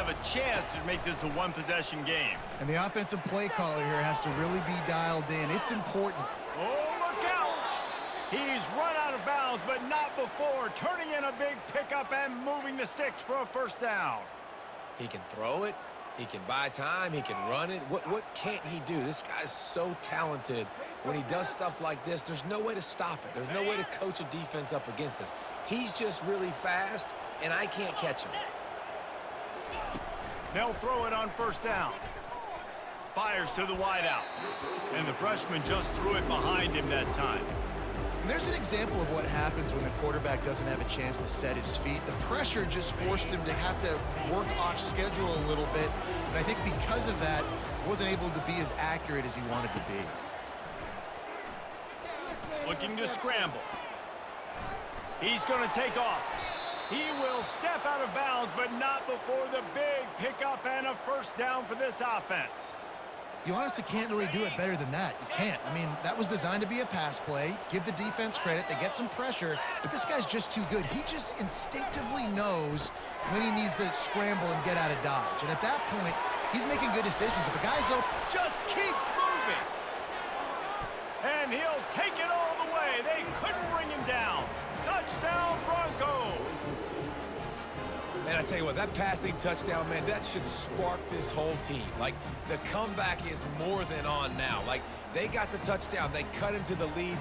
have a chance to make this a one-possession game. And the offensive play caller here has to really be dialed in. It's important. Oh, look out! He's run out of bounds, but not before turning in a big pickup and moving the sticks for a first down. He can throw it. He can buy time. He can run it. What can't he do? This guy's so talented. When he does stuff like this, there's no way to stop it. There's no way to coach a defense up against this. He's just really fast, and I can't catch him. They'll throw it on first down. Fires to the wideout. And the freshman just threw it behind him that time. And there's an example of what happens when the quarterback doesn't have a chance to set his feet. The pressure just forced him to have to work off schedule a little bit. And I think because of that, he wasn't able to be as accurate as he wanted to be. Looking to scramble. He's going to take off. He will step out of bounds, but not before the big pickup and a first down for this offense. You honestly can't really do it better than that. You can't. I mean, that was designed to be a pass play. Give the defense credit. They get some pressure, but this guy's just too good. He just instinctively knows when he needs to scramble and get out of dodge. And at that point, he's making good decisions. If a guy's open, just keeps moving. And he'll take it all the way. They couldn't bring him down. Touchdown, Broncos. Man, I tell you what, that passing touchdown, man, that should spark this whole team. Like, the comeback is more than on now. Like, they got the touchdown. They cut into the lead.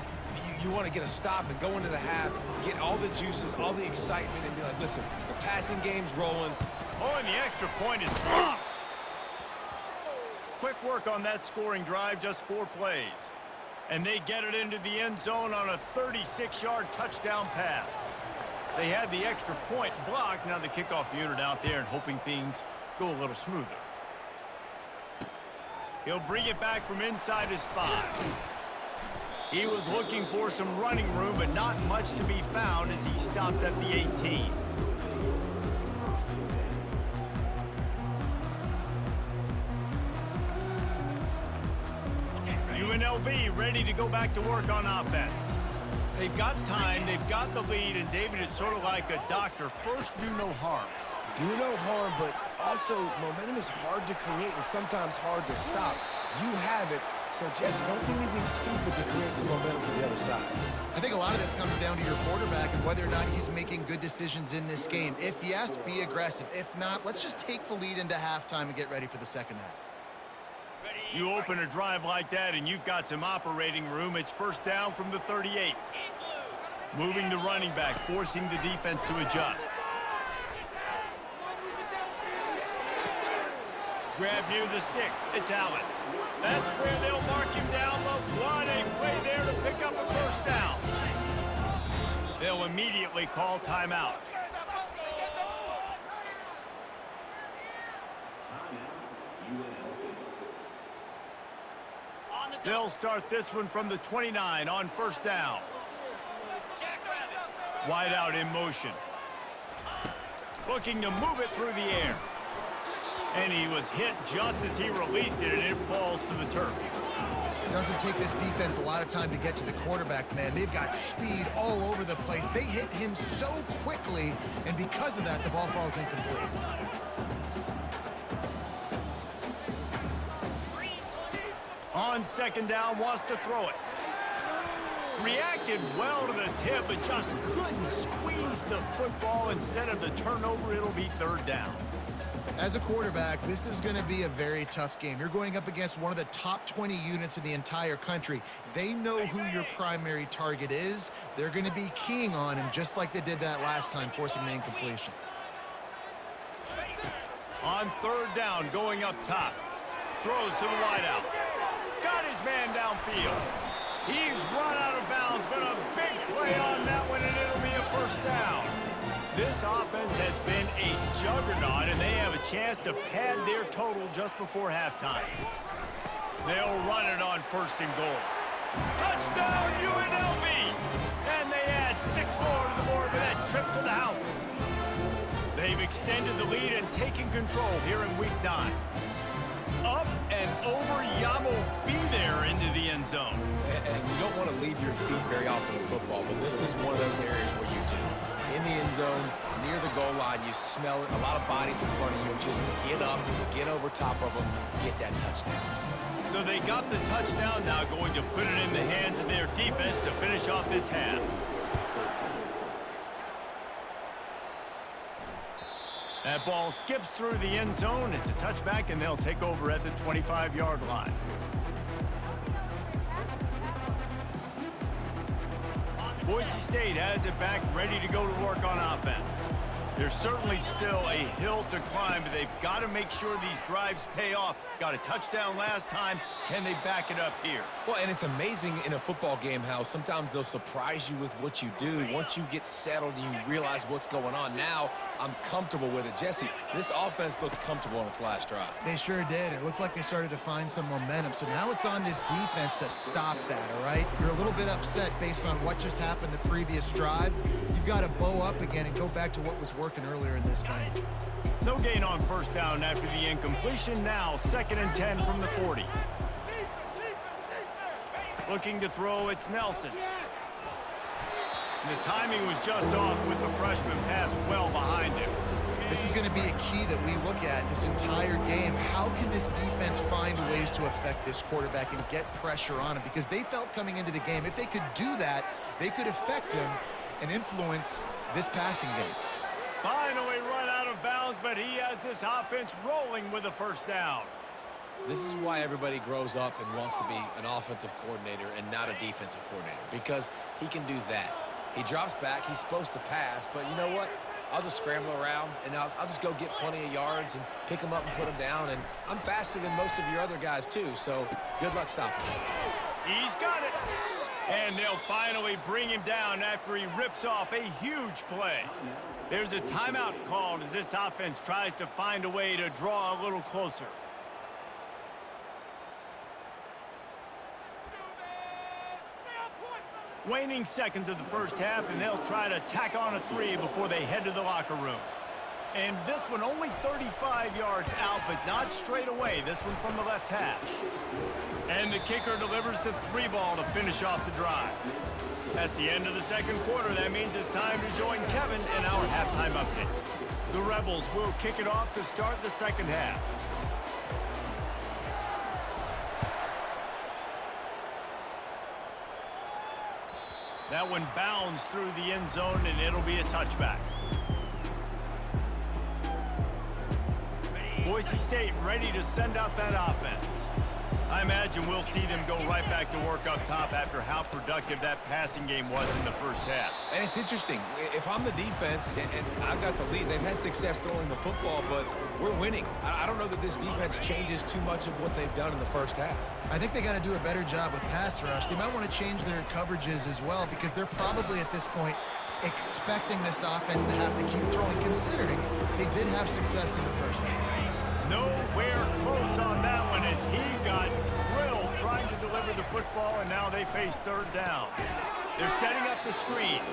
You want to get a stop and go into the half, get all the juices, all the excitement, and be like, listen, the passing game's rolling. Oh, and the extra point is blocked. Quick work on that scoring drive, just 4 plays. And they get it into the end zone on a 36-yard touchdown pass. They had the extra point blocked. Now the kickoff unit out there and hoping things go a little smoother. He'll bring it back from inside his 5. He was looking for some running room, but not much to be found as he stopped at the 18. UNLV ready to go back to work on offense. They've got time, they've got the lead, and David, it's sort of like a doctor. First, do no harm. Do no harm, but also momentum is hard to create and sometimes hard to stop. You have it, so Jesse, don't do anything stupid to create some momentum for the other side. I think a lot of this comes down to your quarterback and whether or not he's making good decisions in this game. If yes, be aggressive. If not, let's just take the lead into halftime and get ready for the second half. You open a drive like that and you've got some operating room. It's first down from the 38. Moving the running back, forcing the defense to adjust. Grab near the sticks. It's Allen. That's where they'll mark him down, but what a play there to pick up a first down. They'll immediately call timeout. They'll start this one from the 29 on first down. Wide out in motion. Looking to move it through the air. And he was hit just as he released it, and it falls to the turf. It doesn't take this defense a lot of time to get to the quarterback, man. They've got speed all over the place. They hit him so quickly, and because of that, the ball falls incomplete. On second down, wants to throw it. Reacted well to the tip, but just couldn't squeeze the football. Instead of the turnover, it'll be third down. As a quarterback, this is going to be a very tough game. You're going up against one of the top 20 units in the entire country. They know who your primary target is. They're going to be keying on him just like they did that last time, forcing the incompletion. On third down, going up top. Throws to the wideout. Got his man downfield. He's run out of bounds, but a big play on that one, and it'll be a first down. This offense has been a juggernaut, and they have a chance to pad their total just before halftime. They'll run it on first and goal. Touchdown, UNLV! And they add 6 more to the board with that trip to the house. They've extended the lead and taken control here in Week 9. up and over. Yamo be there into the end zone. And you don't want to leave your feet very often in football, but this is one of those areas where you do. In the end zone, near the goal line, you smell it. A lot of bodies in front of you. Just get up, get over top of them, get that touchdown. So they got the touchdown, now going to put it in the hands of their defense to finish off this half. That ball skips through the end zone. It's a touchback, and they'll take over at the 25-yard line. Boise State has it back, ready to go to work on offense. There's certainly still a hill to climb, but they've got to make sure these drives pay off. Got a touchdown last time. Can they back it up here? Well, and it's amazing in a football game how sometimes they'll surprise you with what you do. Once you get settled and you realize what's going on, now I'm comfortable with it. Jesse, this offense looked comfortable on its last drive. They sure did. It looked like they started to find some momentum. So now it's on this defense to stop that, all right? You're a little bit upset based on what just happened the previous drive. You've got to bow up again and go back to what was working earlier in this game. No gain on first down after the incompletion. Now 2nd and 10 from the 40. Looking to throw, it's Nelson. And the timing was just off with the freshman pass well behind him. This is going to be a key that we look at this entire game. How can this defense find ways to affect this quarterback and get pressure on him? Because they felt coming into the game, if they could do that, they could affect him and influence this passing game. Finally run out of bounds, but he has this offense rolling with a first down. This is why everybody grows up and wants to be an offensive coordinator and not a defensive coordinator, because he can do that. He drops back, he's supposed to pass, but you know what? I'll just scramble around, and I'll just go get plenty of yards and pick them up and put them down, and I'm faster than most of your other guys too, so good luck stopping him. He's got it. And they'll finally bring him down after he rips off a huge play. There's a timeout called as this offense tries to find a way to draw a little closer. Waning seconds of the first half, and they'll try to tack on a 3 before they head to the locker room. And this one only 35 yards out, but not straight away. This one from the left hash. And the kicker delivers the 3 ball to finish off the drive. That's the end of the second quarter. That means it's time to join Kevin in our halftime update. The Rebels will kick it off to start the second half. That one bounds through the end zone, and it'll be a touchback. Boise State ready to send out that offense. I imagine we'll see them go right back to work up top after how productive that passing game was in the first half. And it's interesting. If I'm the defense and I've got the lead, they've had success throwing the football, but we're winning. I don't know that this defense changes too much of what they've done in the first half. I think they got to do a better job with pass rush. They might want to change their coverages as well, because they're probably at this point expecting this offense to have to keep throwing, considering they did have success in the first half. Nowhere close on that one as he got drilled trying to deliver the football, and now they face third down. They're setting up the screen,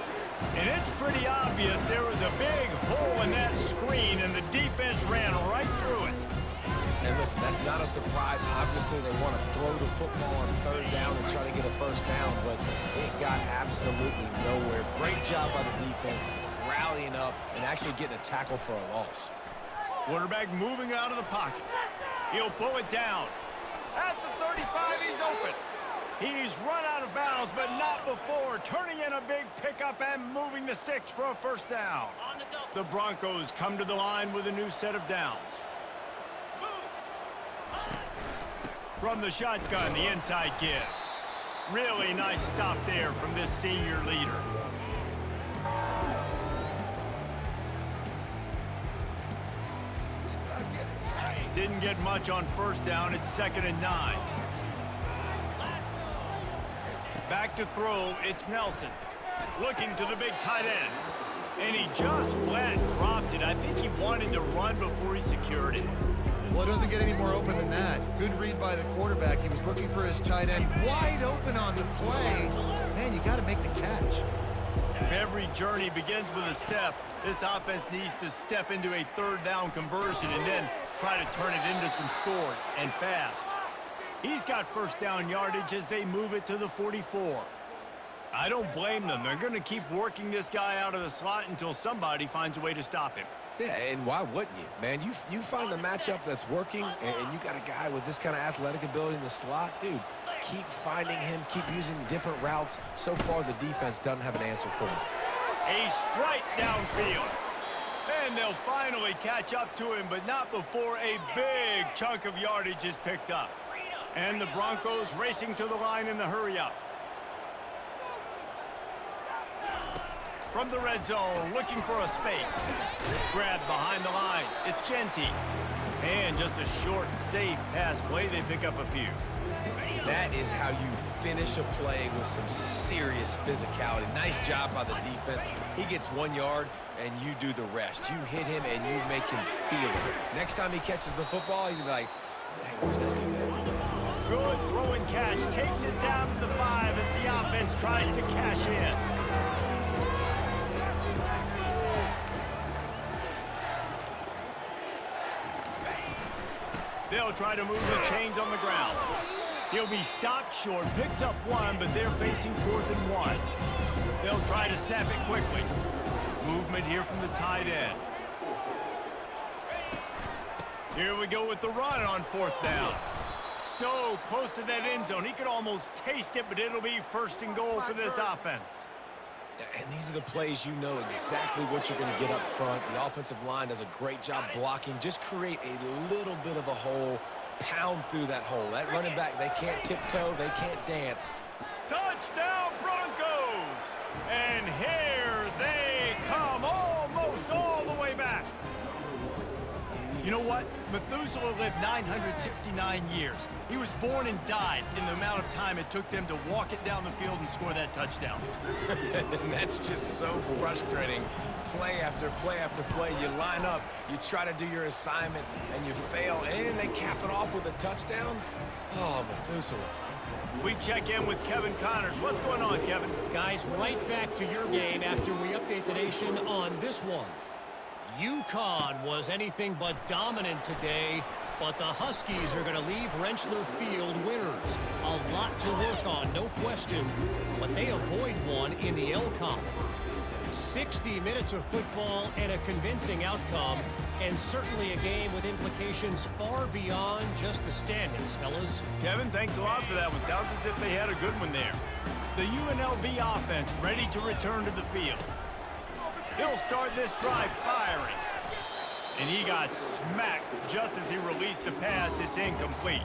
and it's pretty obvious there was a big hole in that screen, and the defense ran right through it. And listen, that's not a surprise. Obviously, they want to throw the football on third down and try to get a first down, but it got absolutely nowhere. Great job by the defense, rallying up and actually getting a tackle for a loss. Quarterback moving out of the pocket. He'll pull it down. At the 35, he's open. He's run out of bounds, but not before turning in a big pickup and moving the sticks for a first down. The Broncos come to the line with a new set of downs. From the shotgun, the inside give. Really nice stop there from this senior leader. Didn't get much on first down. It's 2nd and 9. Back to throw, it's Nelson. Looking to the big tight end. And he just flat dropped it. I think he wanted to run before he secured it. Well, it doesn't get any more open than that. Good read by the quarterback. He was looking for his tight end wide open on the play. Man, you got to make the catch. If every journey begins with a step, this offense needs to step into a third down conversion and then try to turn it into some scores, and fast. He's got first down yardage as they move it to the 44. I don't blame them. They're going to keep working this guy out of the slot until somebody finds a way to stop him. Yeah, and why wouldn't you, man? You find a matchup that's working, and you got a guy with this kind of athletic ability in the slot, dude. Keep finding him, keep using different routes. So far, the defense doesn't have an answer for him. A strike downfield. And they'll finally catch up to him, but not before a big chunk of yardage is picked up. And the Broncos racing to the line in the hurry-up. From the red zone, looking for a space. Grabbed behind the line. It's Genty. And just a short, safe pass play. They pick up a few. That is how you finish a play with some serious physicality. Nice job by the defense. He gets 1 yard, and you do the rest. You hit him, and you make him feel it. Next time he catches the football, he's going to be like, hey, where's that dude at? Good throw and catch. Takes it down to the 5 as the offense tries to cash in. They'll try to move the chains on the ground. He'll be stopped short, picks up 1, but they're facing 4th and 1. They'll try to snap it quickly. Movement here from the tight end. Here we go with the run on 4th down. So close to that end zone. He could almost taste it, but it'll be 1st and goal for this offense. And these are the plays you know exactly what you're going to get up front. The offensive line does a great job blocking. Just create a little bit of a hole, pound through that hole. That running back, they can't tiptoe, they can't dance. Touchdown, Broncos! And here they come, almost all the way back. You know what? Methuselah lived 969 years. He was born and died in the amount of time it took them to walk it down the field and score that touchdown. And that's just so frustrating. Play after play after play. You line up, you try to do your assignment, and you fail, and they cap it off with a touchdown. Oh, Methuselah. We check in with Kevin Connors. What's going on, Kevin? Guys, right back to your game after we update the nation on this one. UConn was anything but dominant today, but the Huskies are going to leave Rentschler Field winners. A lot to work on, no question, but they avoid one in the LCOM. 60 minutes of football and a convincing outcome, and certainly a game with implications far beyond just the standings, fellas. Kevin, thanks a lot for that one. Sounds as if they had a good one there. The UNLV offense ready to return to the field. He'll start this drive firing. And he got smacked just as he released the pass. It's incomplete.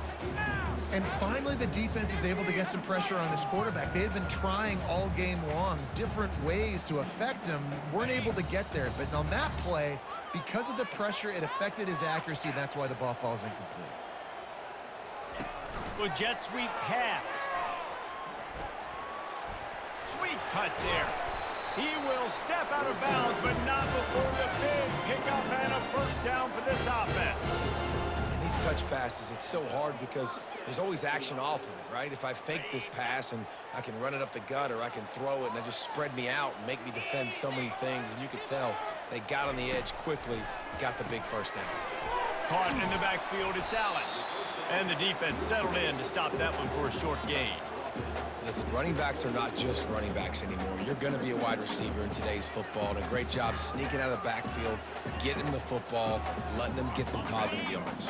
And finally, the defense is able to get some pressure on this quarterback. They had been trying all game long different ways to affect him. Weren't able to get there. But on that play, because of the pressure, it affected his accuracy, and that's why the ball falls incomplete. Well, jet sweep pass. Sweet cut there. He will step out of bounds, but not before the big pickup and a first down for this offense. And these touch passes, it's so hard because there's always action off of it, right? If I fake this pass and I can run it up the gut, or I can throw it and it just spread me out and make me defend so many things, and you could tell they got on the edge quickly, got the big first down. Caught in the backfield, it's Allen. And the defense settled in to stop that one for a short gain. Listen, running backs are not just running backs anymore. You're going to be a wide receiver in today's football, and a great job sneaking out of the backfield, getting them the football, letting them get some positive yards.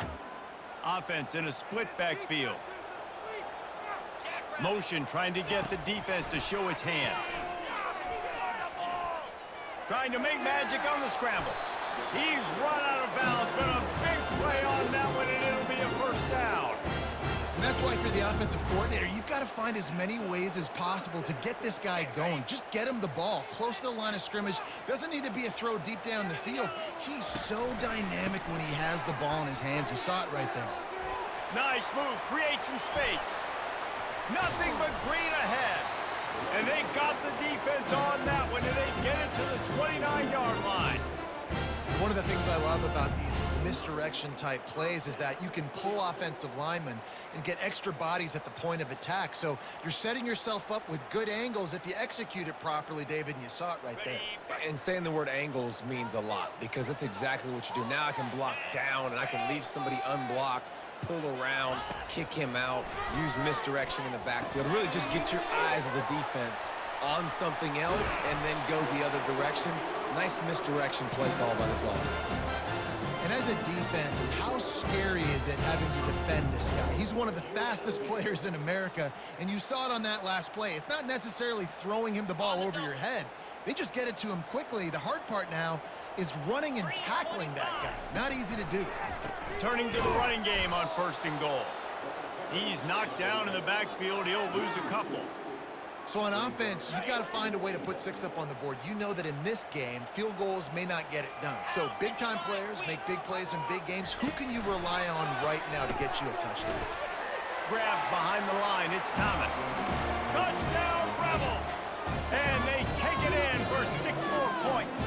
Offense in a split backfield. Motion trying to get the defense to show his hand. Trying to make magic on the scramble. He's run out of bounds, but a big play on that one, and it'll be a first down. And that's why for the offensive coordinator, you've got to find as many ways as possible to get this guy going. Just get him the ball close to the line of scrimmage. Doesn't need to be a throw deep down the field. He's so dynamic when he has the ball in his hands. You saw it right there. Nice move. Create some space. Nothing but green ahead. And they got the defense on that one, and they get it to the 29-yard line. One of the things I love about these misdirection type plays is that you can pull offensive linemen and get extra bodies at the point of attack. So you're setting yourself up with good angles if you execute it properly, David, and you saw it right there. And saying the word angles means a lot because that's exactly what you do. Now I can block down and I can leave somebody unblocked, pull around, kick him out, use misdirection in the backfield. Really just get your eyes as a defense on something else and then go the other direction. Nice misdirection play call by this offense. And as a defense, how scary is it having to defend this guy? He's one of the fastest players in America, and you saw it on that last play. It's not necessarily throwing him the ball over your head. They just get it to him quickly. The hard part now is running and tackling that guy. Not easy to do. Turning to the running game on 1st and goal. He's knocked down in the backfield. He'll lose a couple. So on offense, you've got to find a way to put 6 up on the board. You know that in this game, field goals may not get it done. So big-time players make big plays in big games. Who can you rely on right now to get you a touchdown? Grab behind the line. It's Thomas. Touchdown, Rebels! And they take it in for 6 more points.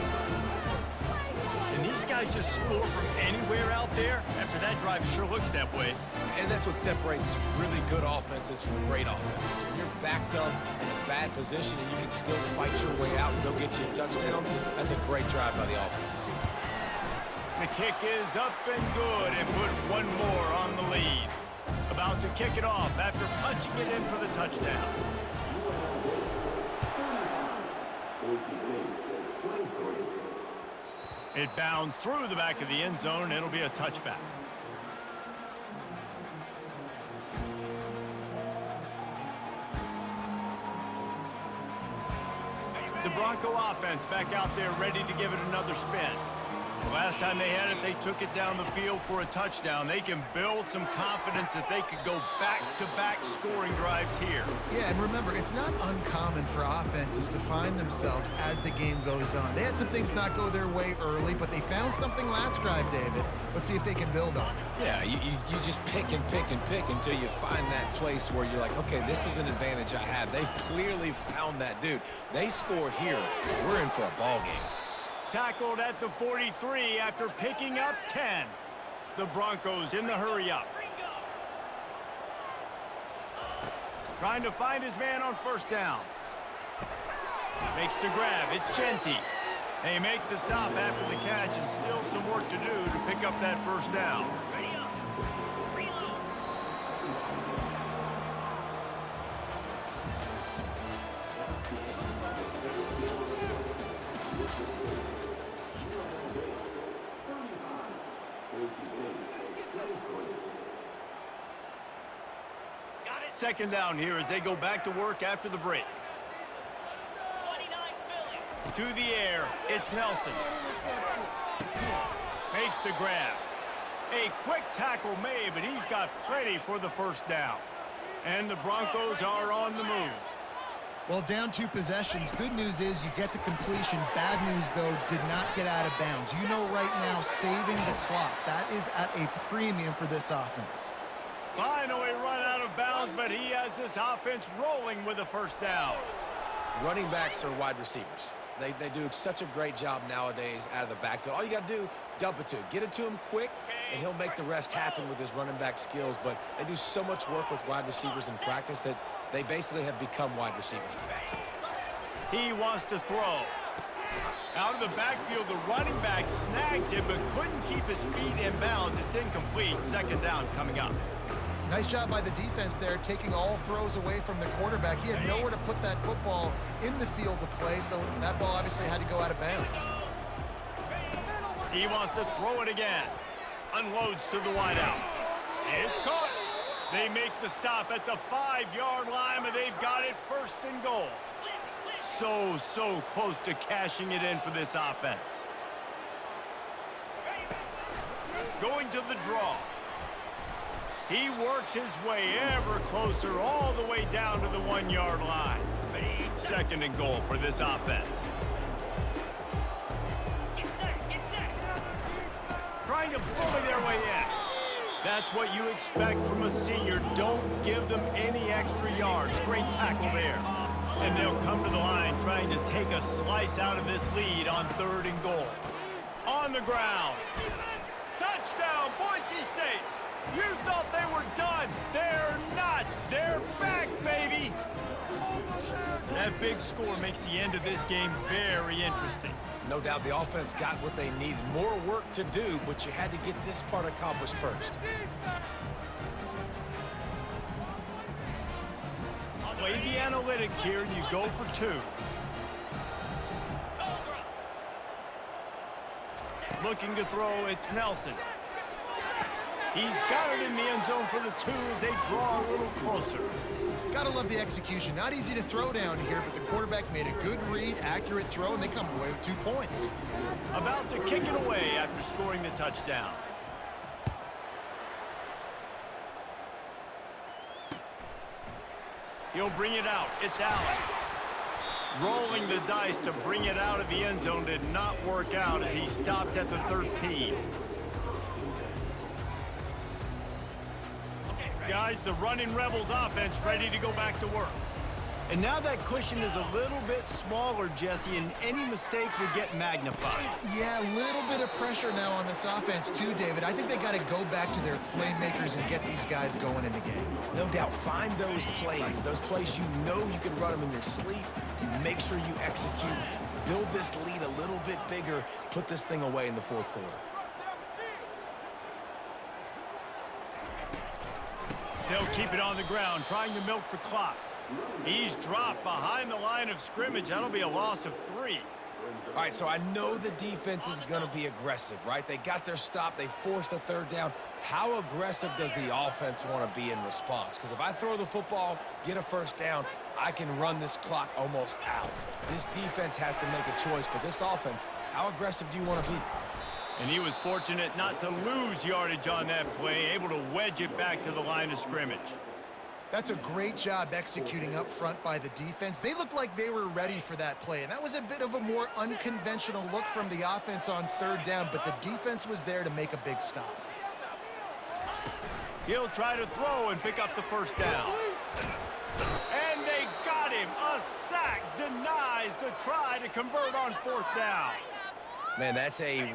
And these guys just score from anywhere out there. After that drive, it sure looks that way. And that's what separates really good offenses from great offenses. When you're backed up in a bad position and you can still fight your way out and go get you a touchdown, that's a great drive by the offense. The kick is up and good and put 1 more on the lead. About to kick it off after punching it in for the touchdown. It bounds through the back of the end zone. It'll be a touchback. The Bronco offense back out there ready to give it another spin. The last time they had it, they took it down the field for a touchdown. They can build some confidence that they could go back-to-back scoring drives here. Yeah, and remember, it's not uncommon for offenses to find themselves as the game goes on. They had some things not go their way early, but they found something last drive, David. Let's see if they can build on it. Yeah, you just pick and pick and pick until you find that place where you're like, okay, this is an advantage I have. They clearly found that dude. They score here. We're in for a ball game. Tackled at the 43 after picking up 10. The Broncos in the hurry-up. Trying to find his man on 1st down. Makes the grab. It's Genty. They make the stop after the catch and still some work to do to pick up that 1st down. Second down here as they go back to work after the break. To the air, it's Nelson. Makes the grab. A quick tackle made, but he's got plenty for the 1st down. And the Broncos are on the move. Well, down 2 possessions. Good news is you get the completion. Bad news, though, did not get out of bounds. You know right now, saving the clock. That is at a premium for this offense. Finally run out of bounds, but he has this offense rolling with a 1st down. Running backs are wide receivers. They do such a great job nowadays out of the backfield. All you got to do, dump it to him. Get it to him quick, and he'll make the rest happen with his running back skills. But they do so much work with wide receivers in practice that they basically have become wide receivers. He wants to throw. Out of the backfield, the running back snags it, but couldn't keep his feet in bounds. It's incomplete. 2nd down coming up. Nice job by the defense there, taking all throws away from the quarterback. He had nowhere to put that football in the field to play, so that ball obviously had to go out of bounds. He wants to throw it again. Unloads to the wideout. It's caught. They make the stop at the 5-yard line, but they've got it 1st and goal. So close to cashing it in for this offense. Going to the draw. He works his way ever closer all the way down to the 1-yard line. 2nd and goal for this offense. Trying to bully their way in. That's what you expect from a senior. Don't give them any extra yards. Great tackle there. And they'll come to the line trying to take a slice out of this lead on 3rd and goal. On the ground. Touchdown, Boise State. You thought they were done. They're not. They're back, baby. That big score makes the end of this game very interesting. No doubt the offense got what they needed. More work to do, but you had to get this part accomplished first. Play the analytics here, and you go for two. Looking to throw, it's Nelson. He's got it in the end zone for the two as they draw a little closer. Gotta love the execution. Not easy to throw down here, but the quarterback made a good read, accurate throw, and they come away with 2 points. About to kick it away after scoring the touchdown. He'll bring it out. It's Allen. Rolling the dice to bring it out of the end zone did not work out as he stopped at the 13. Guys, the running Rebels offense ready to go back to work. And now that cushion is a little bit smaller, Jesse, and any mistake would get magnified. Yeah, a little bit of pressure now on this offense too, David. I think they got to go back to their playmakers and get these guys going in the game. No doubt, find those plays you know you can run them in your sleep. You make sure you execute, build this lead a little bit bigger, put this thing away in the fourth quarter. They'll keep it on the ground, trying to milk the clock. He's dropped behind the line of scrimmage. That'll be a loss of 3. All right, so I know the defense is going to be aggressive, right? They got their stop. They forced a third down. How aggressive does the offense want to be in response? Because if I throw the football, get a first down, I can run this clock almost out. This defense has to make a choice, but this offense, how aggressive do you want to be? And he was fortunate not to lose yardage on that play, able to wedge it back to the line of scrimmage. That's a great job executing up front by the defense. They looked like they were ready for that play, and that was a bit of a more unconventional look from the offense on third down, but the defense was there to make a big stop. He'll try to throw and pick up the first down. And they got him. A sack denies the try to convert on fourth down. Man, that's a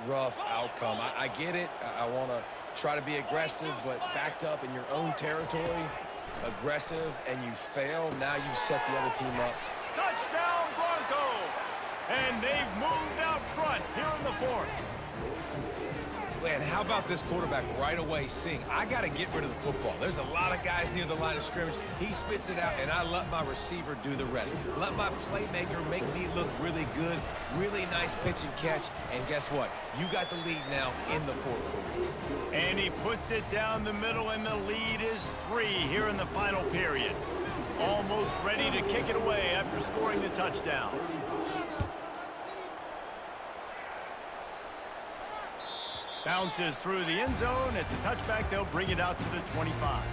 rough outcome. I get it. I want to try to be aggressive, but backed up in your own territory, aggressive, and you fail. Now you set the other team up. Touchdown, Broncos! And they've moved out front here in the fourth. Man, how about this quarterback right away seeing, I got to get rid of the football. There's a lot of guys near the line of scrimmage. He spits it out, and I let my receiver do the rest. Let my playmaker make me look really good, really nice pitch and catch, and guess what? You got the lead now in the fourth quarter. And he puts it down the middle, and the lead is 3 here in the final period. Almost ready to kick it away after scoring the touchdown. Bounces through the end zone. It's a touchback. They'll bring it out to the 25.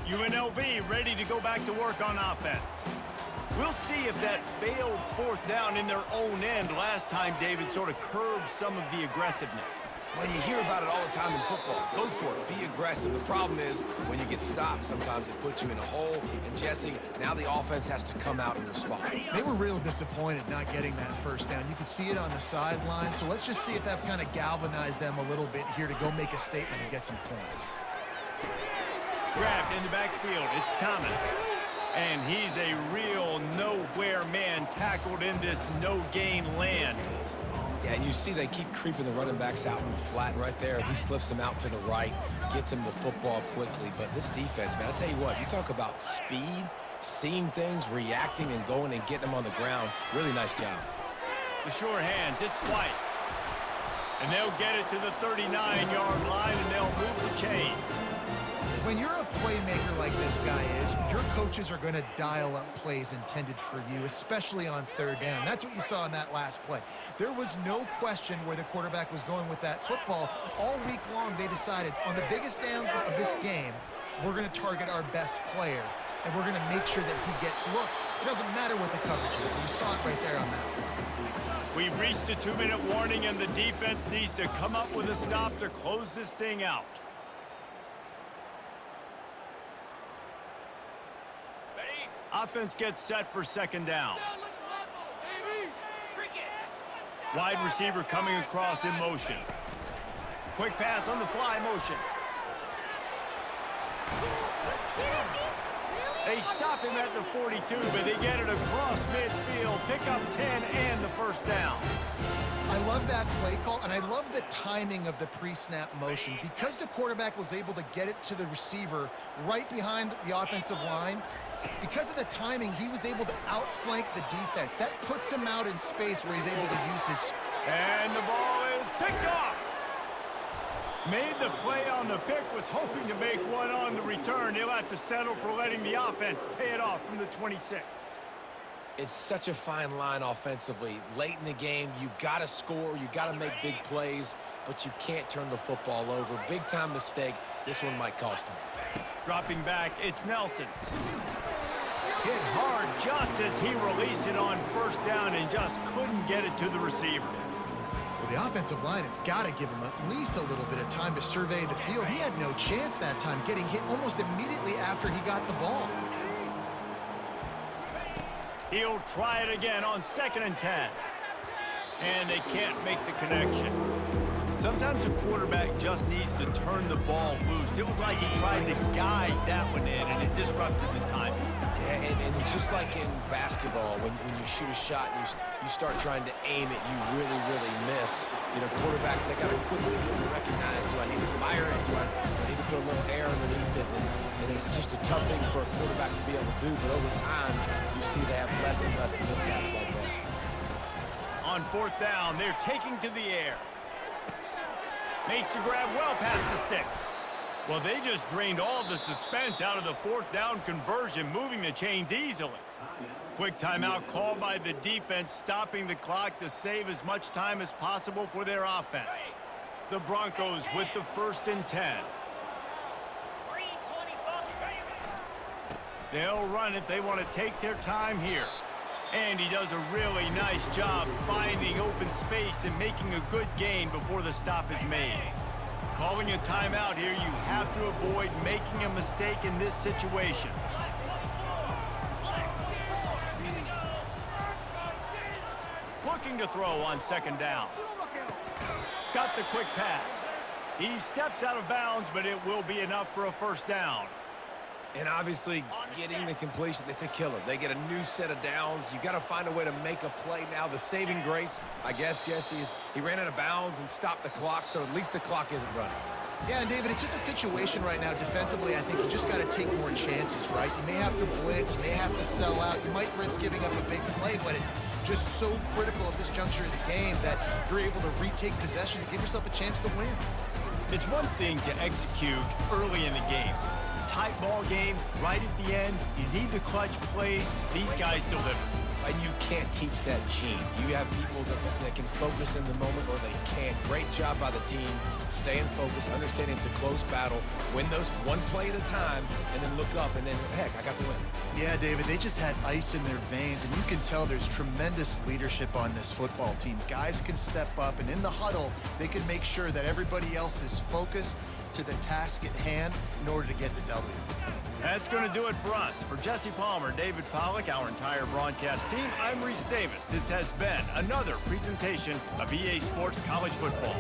UNLV ready to go back to work on offense. We'll see if that failed fourth down in their own end last time, David, sort of curbed some of the aggressiveness. Well, you hear about it all the time in football. Go for it. Be aggressive. The problem is when you get stopped, sometimes it puts you in a hole. And, Jesse, now the offense has to come out and respond. They were real disappointed not getting that first down. You could see it on the sideline. So let's just see if that's kind of galvanized them a little bit here to go make a statement and get some points. Grabbed in the backfield. It's Thomas. And he's a real nowhere man tackled in this no-gain land. Yeah, and you see they keep creeping the running backs out in the flat right there. He slips them out to the right, gets him the football quickly. But this defense, man, I'll tell you what, you talk about speed, seeing things, reacting, and going and getting them on the ground. Really nice job. The sure hands, it's White. And they'll get it to the 39-yard line, and they'll move the chains. When you're a playmaker like this guy is, your coaches are going to dial up plays intended for you, especially on third down. That's what you saw in that last play. There was no question where the quarterback was going with that football. All week long, they decided on the biggest downs of this game, we're going to target our best player. and we're going to make sure that he gets looks. It doesn't matter what the coverage is, and you saw it right there on that. We've reached a 2-minute warning, and the defense needs to come up with a stop to close this thing out. Offense gets set for second down. Wide receiver coming across in motion. Quick pass on the fly motion. They stop him at the 42, but they get it across midfield, pick up 10 and the first down. I love that play call, and I love the timing of the pre-snap motion. Because the quarterback was able to get it to the receiver right behind the offensive line, because of the timing, he was able to outflank the defense. That puts him out in space where he's able to use his... And the ball is picked off. Made the play on the pick, was hoping to make one on the return. He'll have to settle for letting the offense pay it off from the 26. It's such a fine line offensively. Late in the game, you got to score, you got to make big plays, but you can't turn the football over. Big-time mistake. This one might cost him. Dropping back, it's Nelson. Hit hard just as he released it on first down and just couldn't get it to the receiver. Well, the offensive line has got to give him at least a little bit of time to survey the field. He had no chance that time, getting hit almost immediately after he got the ball. He'll try it again on 2nd and 10. And they can't make the connection. Sometimes a quarterback just needs to turn the ball loose. It was like he tried to guide that one in, and it disrupted the timing. Yeah, and just like in basketball, when you shoot a shot and you start trying to aim it, you really miss. You know, quarterbacks, they got to quickly recognize, do I need to fire it? Do I need to put a little air underneath it? And it's just a tough thing for a quarterback to be able to do, but over time, you see they have less and less mishaps like that. On 4th down, they're taking to the air. Makes the grab well past the sticks. Well, they just drained all the suspense out of the 4th down conversion, moving the chains easily. Quick timeout called by the defense, stopping the clock to save as much time as possible for their offense. The Broncos with the 1st and 10. They'll run it. They want to take their time here. And he does a really nice job finding open space and making a good gain before the stop is made. Calling a timeout here, you have to avoid making a mistake in this situation. Looking to throw on 2nd down. Got the quick pass. He steps out of bounds, but it will be enough for a 1st down. And obviously, getting the completion, it's a killer. They get a new set of downs. You got to find a way to make a play now. The saving grace, I guess, Jesse, is he ran out of bounds and stopped the clock, so at least the clock isn't running. Yeah, and David, it's just a situation right now defensively. I think you just got to take more chances, right? You may have to blitz, you may have to sell out, you might risk giving up a big play, but it's just so critical at this juncture of the game that you're able to retake possession to give yourself a chance to win. It's one thing to execute early in the game. Tight ball game, right at the end, you need the clutch plays. These guys deliver. And you can't teach that gene. You have people that can focus in the moment or they can't. Great job by the team, staying focused, understanding it's a close battle, win those one play at a time, and then look up, and then, heck, I got the win. Yeah, David, they just had ice in their veins, and you can tell there's tremendous leadership on this football team. Guys can step up, and in the huddle, they can make sure that everybody else is focused to the task at hand in order to get the W. That's going to do it for us. For Jesse Palmer, David Pollack, our entire broadcast team, I'm Reese Davis. This has been another presentation of EA Sports College Football.